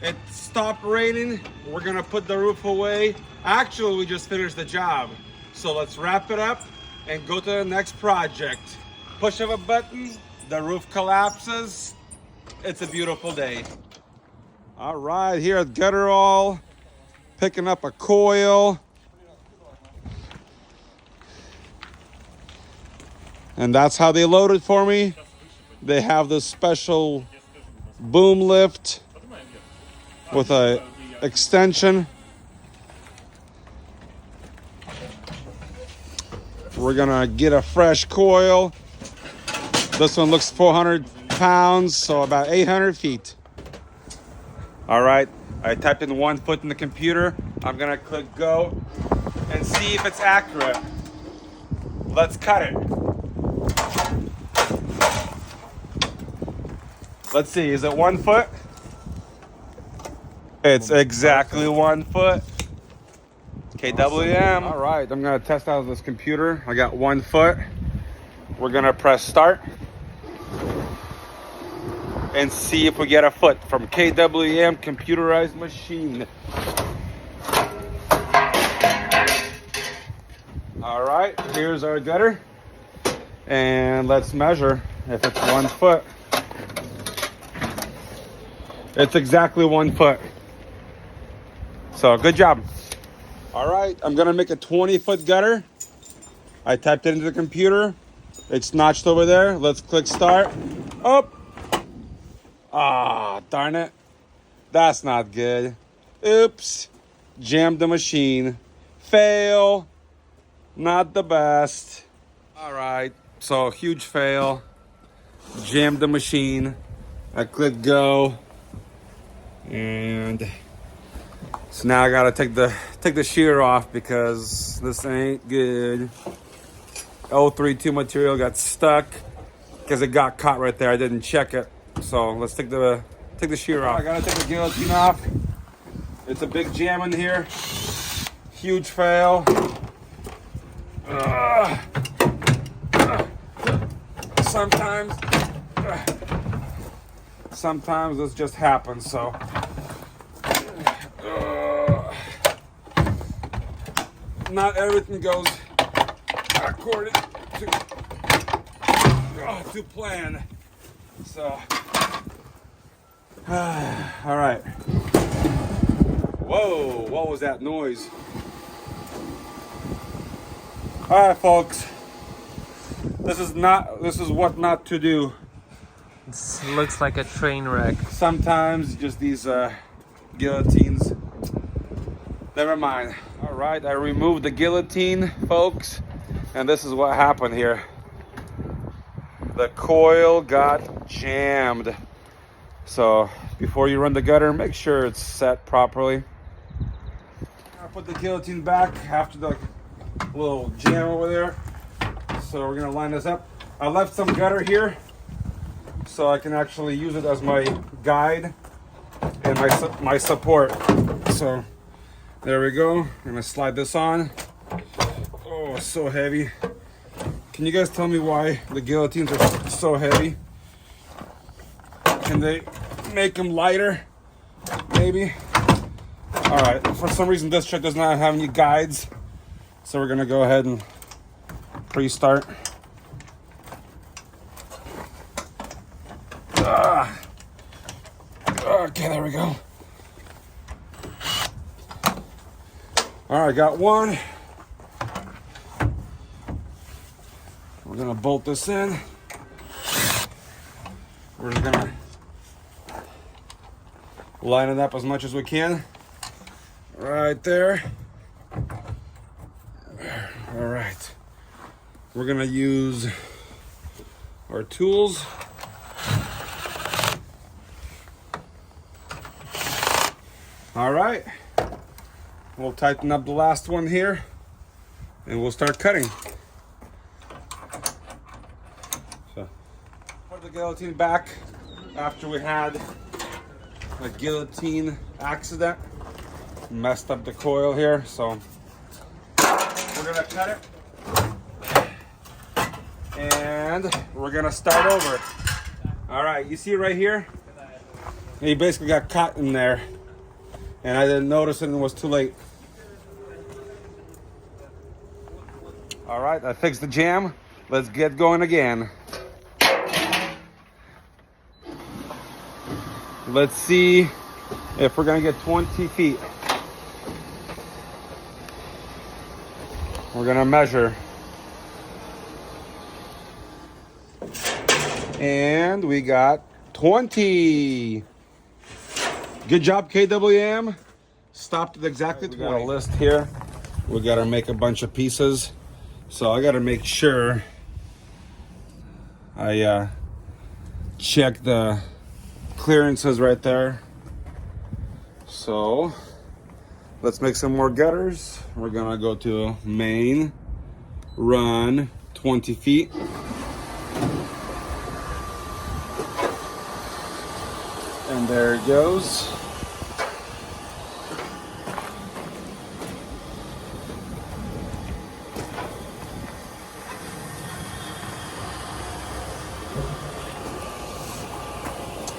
It stopped raining. We're gonna put the roof away. Actually, we just finished the job. So let's wrap it up and go to the next project. Push of a button, the roof collapses. It's a beautiful day. All right, here at Gutterall, picking up a coil. And that's how they load it for me. They have this special boom lift with a extension. We're gonna get a fresh coil. This one looks 400 pounds, so about 800 feet. All right, I typed in 1 foot in the computer. I'm gonna click go and see if it's accurate. Let's cut it. Let's see, is it 1 foot? It's exactly 1 foot. KWM. All right, I'm gonna test out this computer. I got 1 foot. We're gonna press start and see if we get a foot from KWM computerized machine. All right, here's our gutter. And let's measure if it's 1 foot. It's exactly 1 foot. So good job. All right, I'm gonna make a 20-foot gutter. I typed it into the computer. It's notched over there. Let's click start. Up. Ah, darn it. That's not good. Oops. Jammed the machine. Fail. Not the best. All right, so huge fail. Jammed the machine. I click go. And so now I gotta take the shear off because this ain't good. 032 material got stuck because it got caught right there. I didn't check it. So let's take the shear off. I gotta take the guillotine off. It's a big jam in here. Huge fail. Sometimes this just happens. So not everything goes according to plan. So all right. Whoa, what was that noise? All right, folks. This is what not to do. This looks like a train wreck. Sometimes just these guillotines. Never mind. All right, I removed the guillotine, folks, and this is what happened here. The coil got jammed. So before you run the gutter, make sure it's set properly. I put the guillotine back after the little jam over there. So we're gonna line this up. I left some gutter here so I can actually use it as my guide and my support. So there we go. I'm gonna slide this on. Oh, it's so heavy. Can you guys tell me why the guillotines are so heavy? Can they make them lighter? Maybe. All right, for some reason this truck does not have any guides. So we're gonna go ahead and pre-start. Okay, there we go. All right, got one. We're gonna bolt this in. We're just gonna line it up as much as we can. Right there. All right. We're gonna use our tools. All right. We'll tighten up the last one here and we'll start cutting. So, put the guillotine back after we had a guillotine accident. Messed up the coil here, so we're gonna cut it and we're gonna start over. All right, you see right here, He basically got caught in there, and I didn't notice it and it was too late. All right, I fixed the jam. Let's get going again. Let's see if we're gonna get 20 feet. We're gonna measure. And we got 20. Good job, KWM. Stopped at exactly 20. We got a list here. We gotta make a bunch of pieces. So I gotta make sure I check the clearances right there. So let's make some more gutters. We're gonna go to main, run 20 feet. And there it goes.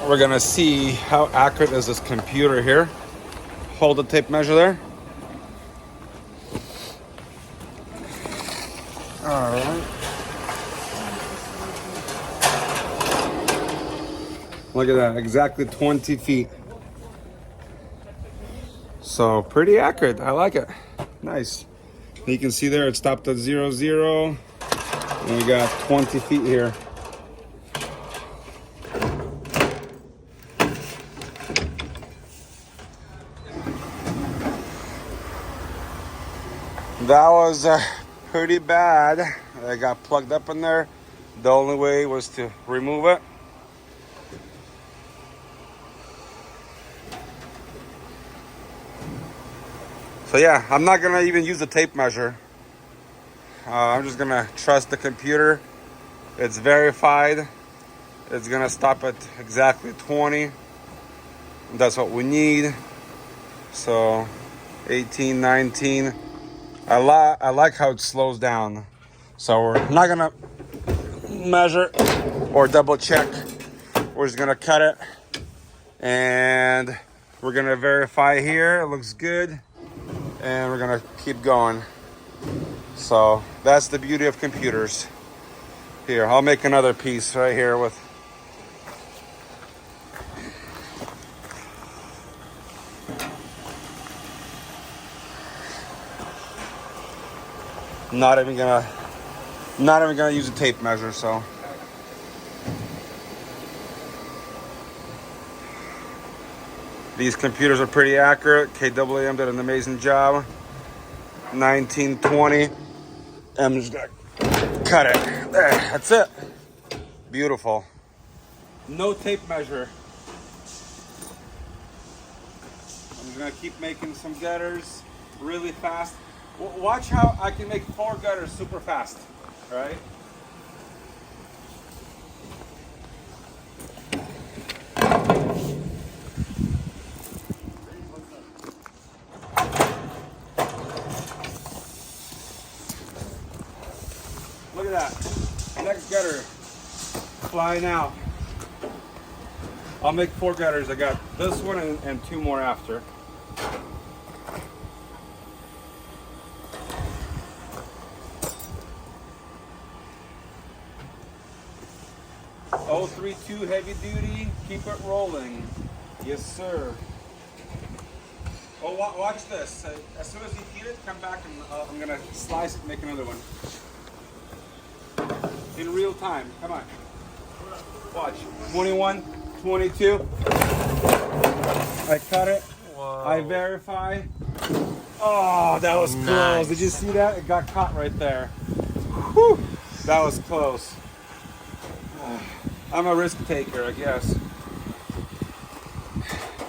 We're gonna see how accurate is this computer here. Hold the tape measure there. All right. Look at that, exactly 20 feet. So pretty accurate, I like it. Nice. You can see there it stopped at 0, 0. And we got 20 feet here. That was pretty bad. I got plugged up in there. The only way was to remove it. So yeah, I'm not gonna even use the tape measure. I'm just gonna trust the computer. It's verified. It's gonna stop at exactly 20. That's what we need. So 18, 19. I like how it slows down. So we're not gonna measure or double check. We're just gonna cut it. And we're gonna verify here. It looks good. And we're gonna keep going. So that's the beauty of computers. Here, I'll make another piece right here with not even gonna use a tape measure. So these computers are pretty accurate. KWM did an amazing job. 1920. I'm just gonna cut it. There, that's it. Beautiful. No tape measure. I'm just gonna keep making some gutters really fast. Watch how I can make 4 gutters super fast. All right. Look at that. Next gutter flying out. I'll make 4 gutters. I got this one and 2 more after. Oh, 3-2 heavy duty. Keep it rolling. Yes, sir. Oh, watch this. As soon as you heat it, come back and I'm gonna slice it and make another one. In real time. Come on. Watch. 21, 22. I cut it. Whoa. I verify. Oh, that was close. Nice. Did you see that? It got caught right there. Whew. That was close. I'm a risk taker, I guess.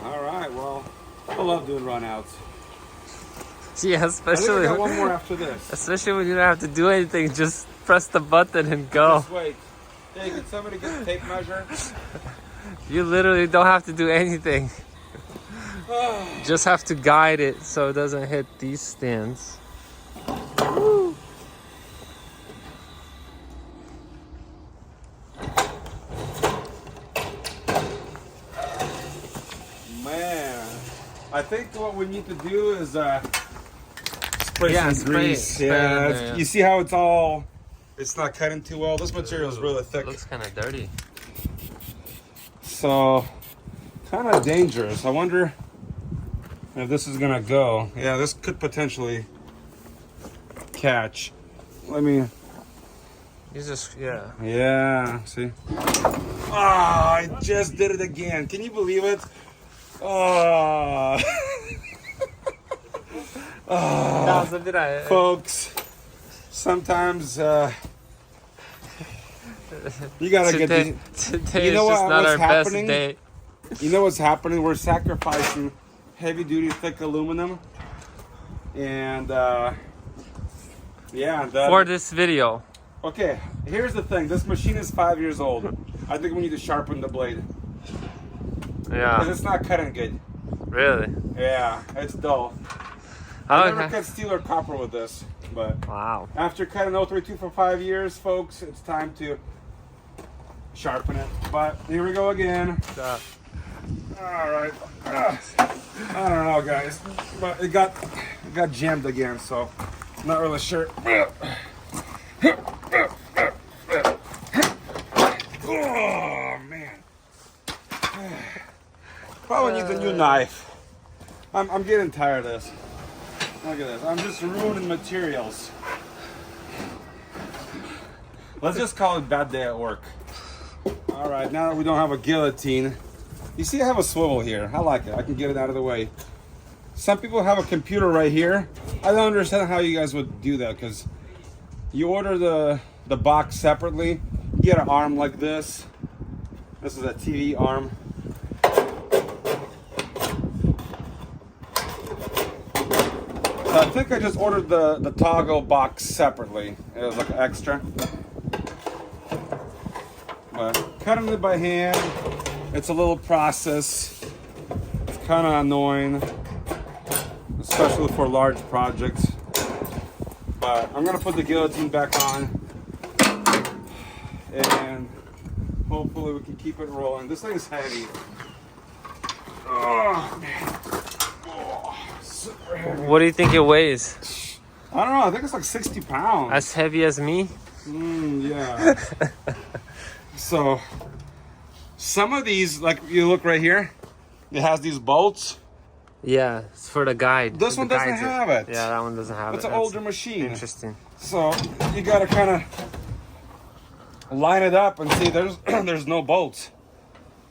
All right, well, I love doing runouts. Yeah, I especially got one more after this. especially when you don't have to do anything, just press the button and go. Just wait. Hey, can somebody get the tape measure? You literally don't have to do anything. Just have to guide it so it doesn't hit these stands. Woo. man. I think what we need to do is spray some spray grease. it in Yeah, there, yeah. You see how it's not cutting too well. This material is really thick. Looks kind of dirty. So, kind of dangerous. I wonder if this is gonna go. Yeah, this could potentially catch. Let me. You just, yeah. Yeah, see? Ah, I just did it again. Can you believe it? Oh. Oh. Folks, sometimes you gotta get Today, these. today You know is just what- not what's our happening? best day. You know what's happening? We're sacrificing heavy duty thick aluminum. And yeah, For this video. okay, here's the thing. This machine is 5 years old. I think we need to sharpen the blade. Yeah. Because it's not cutting good. Really? Yeah, it's dull. I never Okay. cut steel or copper with this, but Wow. after cutting 032 for 5 years, folks, it's time to sharpen it. But here we go again. All right. I don't know, guys, but it got jammed again, so I'm not really sure. Oh man. Probably needs a new knife. I'm getting tired of this. Look at this. I'm just ruining materials. Let's just call it bad day at work. All right, now that we don't have a guillotine, you see I have a swivel here. I like it. I can get it out of the way. Some people have a computer right here. I don't understand how you guys would do that, because you order the box separately. You get an arm like this. This is a TV arm. So I think I just ordered the toggle box separately. It was like extra. But cutting it by hand, it's a little process. It's kind of annoying, especially for large projects. But I'm gonna put the guillotine back on, and hopefully we can keep it rolling. This thing is heavy. Oh man. Oh, super heavy. What do you think it weighs? I don't know. I think it's like 60 pounds. As heavy as me? Yeah. So, some of these, like you look right here, it has these bolts. Yeah, it's for the guide. This one doesn't guides have it. Yeah, that one doesn't have It's it. an older machine. Interesting. So, you gotta kind of line it up and see there's there's no bolts.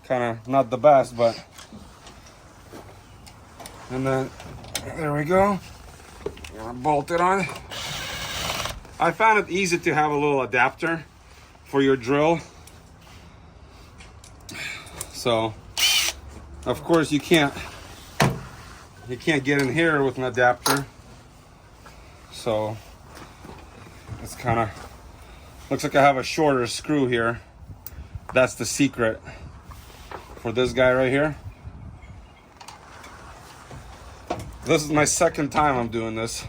Kind of not the best, but. And then, there we go. Gonna bolt it on. I found it easy to have a little adapter for your drill. So, of course you can't get in here with an adapter. So, it's kind of, looks like I have a shorter screw here. That's the secret for this guy right here. This is my second time I'm doing this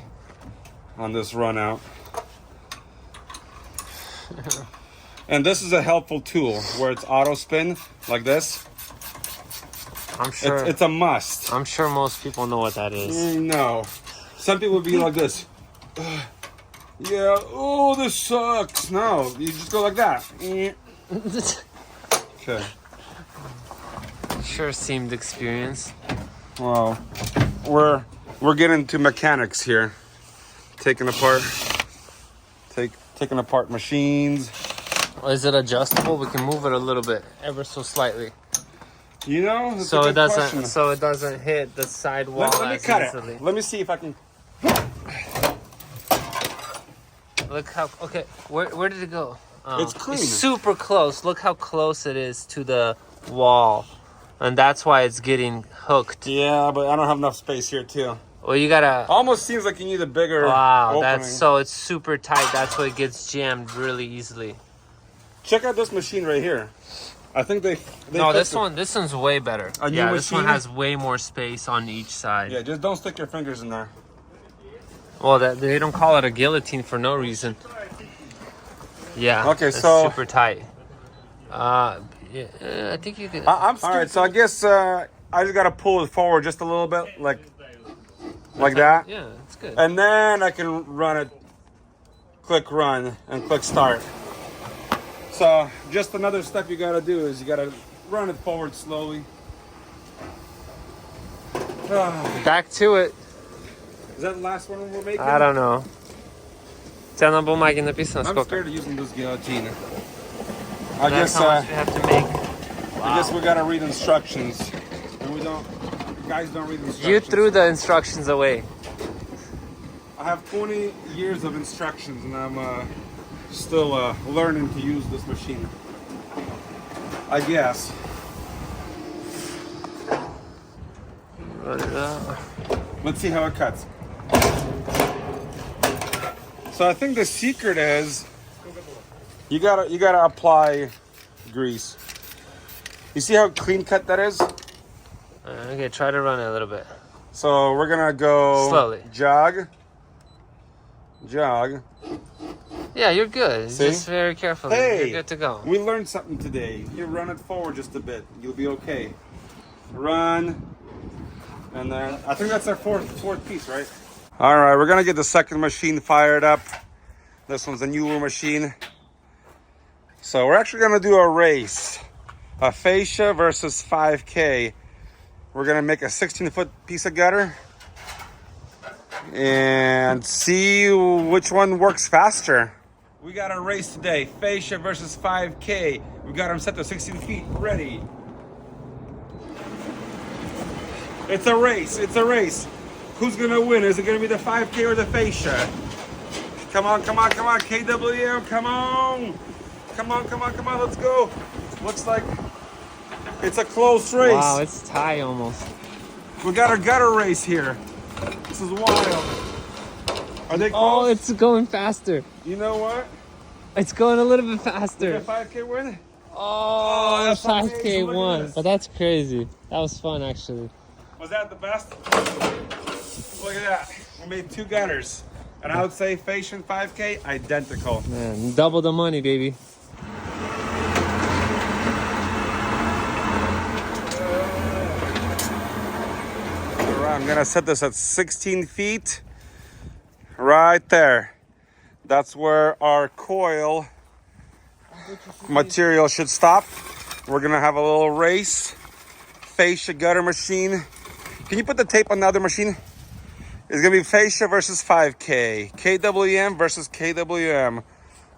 on this run out. And this is a helpful tool where it's auto spin like this. I'm sure. It's a must. I'm sure most people know what that is. No. Some people would be like this. Yeah, oh, this sucks. No, you just go like that. Okay. Sure seemed experienced. Well, we're getting to mechanics here. Taking apart machines. Is it adjustable? We can move it a little bit, ever so slightly, You know, that's a so good it doesn't question. so it doesn't hit the side wall Let me as cut easily. it. Let me see if I can. Look how okay. Where did it go? It's clean. It's super close. Look how close it is to the wall, and that's why it's getting hooked. Yeah, but I don't have enough space here too. Well, you gotta. Almost seems like you need a bigger Wow, opening. that's so it's super tight. That's why it gets jammed really easily. Check out this machine right here. I think they No, fixed this one's way better. A new Yeah, this one machine? has way more space on each side. Yeah, just don't stick your fingers in there. Well, they don't call it a guillotine for no reason. Yeah. Okay, it's so- super tight. Yeah, I think you could. I'm all right, so I guess I just gotta pull it forward just a little bit, like that. Yeah, it's good. And then I can run it, click run, and click start. So just another step you gotta do is you gotta run it forward slowly. Back to it. Is that the last one we're making? I don't know. Ця на бумаге написано I'm сколько. scared of using this guillotine. I That's guess how much we have to make. I guess we gotta read instructions. And we don't, guys don't read instructions. You threw the instructions away. I have 20 years of instructions and I'm still learning to use this machine. I guess. Let's see how it cuts. So I think the secret is you gotta apply grease. You see how clean cut that is? Okay, try to run it a little bit. So we're gonna go Slowly. Jog. Yeah, you're good. See? Just very carefully. Hey, You're good to go. we learned something today. You run it forward just a bit. You'll be okay. Run. And then I think that's our fourth piece, right? All right, we're gonna get the second machine fired up. This one's a newer machine. So we're actually gonna do a race. A fascia versus 5K. We're gonna make a 16-foot piece of gutter and see which one works faster. We got a race today, fascia versus 5K. We got them set to 16 feet, ready. It's a race, it's a race. Who's gonna win? Is it gonna be the 5K or the fascia? Come on, come on, come on, KWM, come on. Come on, come on, come on, let's go. Looks like it's a close race. Wow, it's tie almost. We got a gutter race here. This is wild. Are they close? Oh, it's going faster. You know what? It's going a little bit Did faster. the 5K win? Oh, the that's 5K amazing. Look at won. this. But that's crazy. That was fun, actually. Was that the best? Look at that. We made 2 gutters. And I would say fascia and 5K, identical. Man, double the money, baby. All right, I'm gonna set this at 16 feet. Right there. That's where our coil material should stop. We're gonna have a little race. Fascia gutter machine. Can you put the tape on the other machine? It's gonna be fascia versus 5K. KWM versus KWM.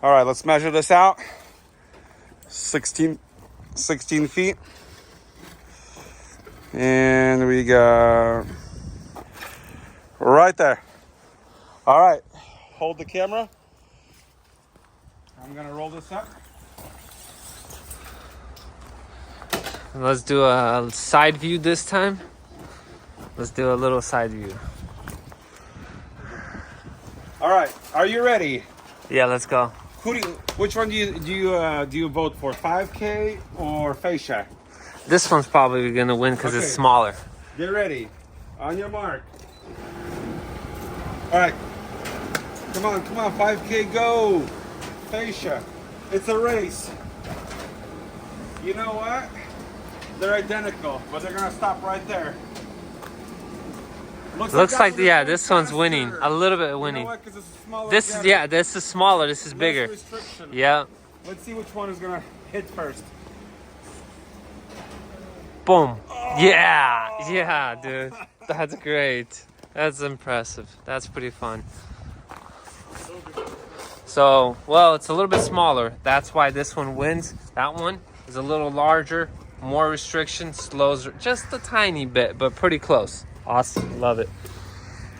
All right, let's measure this out. 16 feet. And we got right there. All right, hold the camera. I'm gonna roll this up. Let's do a side view this time. Let's do a little side view. All right, are you ready? Yeah, let's go. Which one do you vote for, 5K or fascia? This one's probably gonna win because Okay. it's smaller. Get ready. On your mark. All right. Come on, 5K, go. Fascia. It's a race. You know what? They're identical, but they're gonna stop right there. Looks like that this one's faster. winning. A little bit winning. You know what? 'Cause it's a smaller This is gutter. this is smaller. This is Less bigger. restriction. Yeah. Let's see which one is gonna hit first. Boom. Yeah, dude. That's great. That's impressive. That's pretty fun. So, well, it's a little bit smaller. That's why this one wins. That one is a little larger, more restrictions, slows just a tiny bit, but pretty close. Awesome. Love it.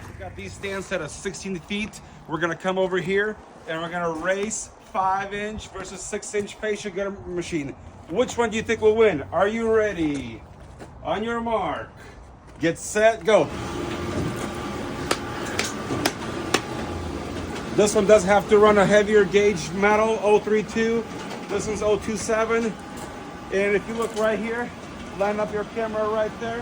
We got these stands set at 16 feet. We're gonna come over here and we're gonna race 5-inch versus 6-inch fascia gutter machine. Which one do you think will win? Are you ready? On your mark. Get set, go. This one does have to run a heavier gauge metal, 032. This one's 027. And if you look right here, line up your camera right there.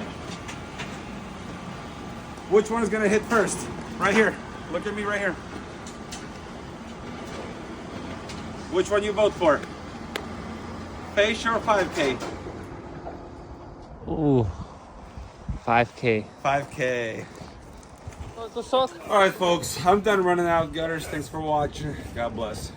Which one is gonna hit first? Right here. Look at me right here. Which one you vote for? Fascia or 5K? Ooh. 5K. 5K. All All right, folks. I'm done running out gutters. Thanks for watching. God bless.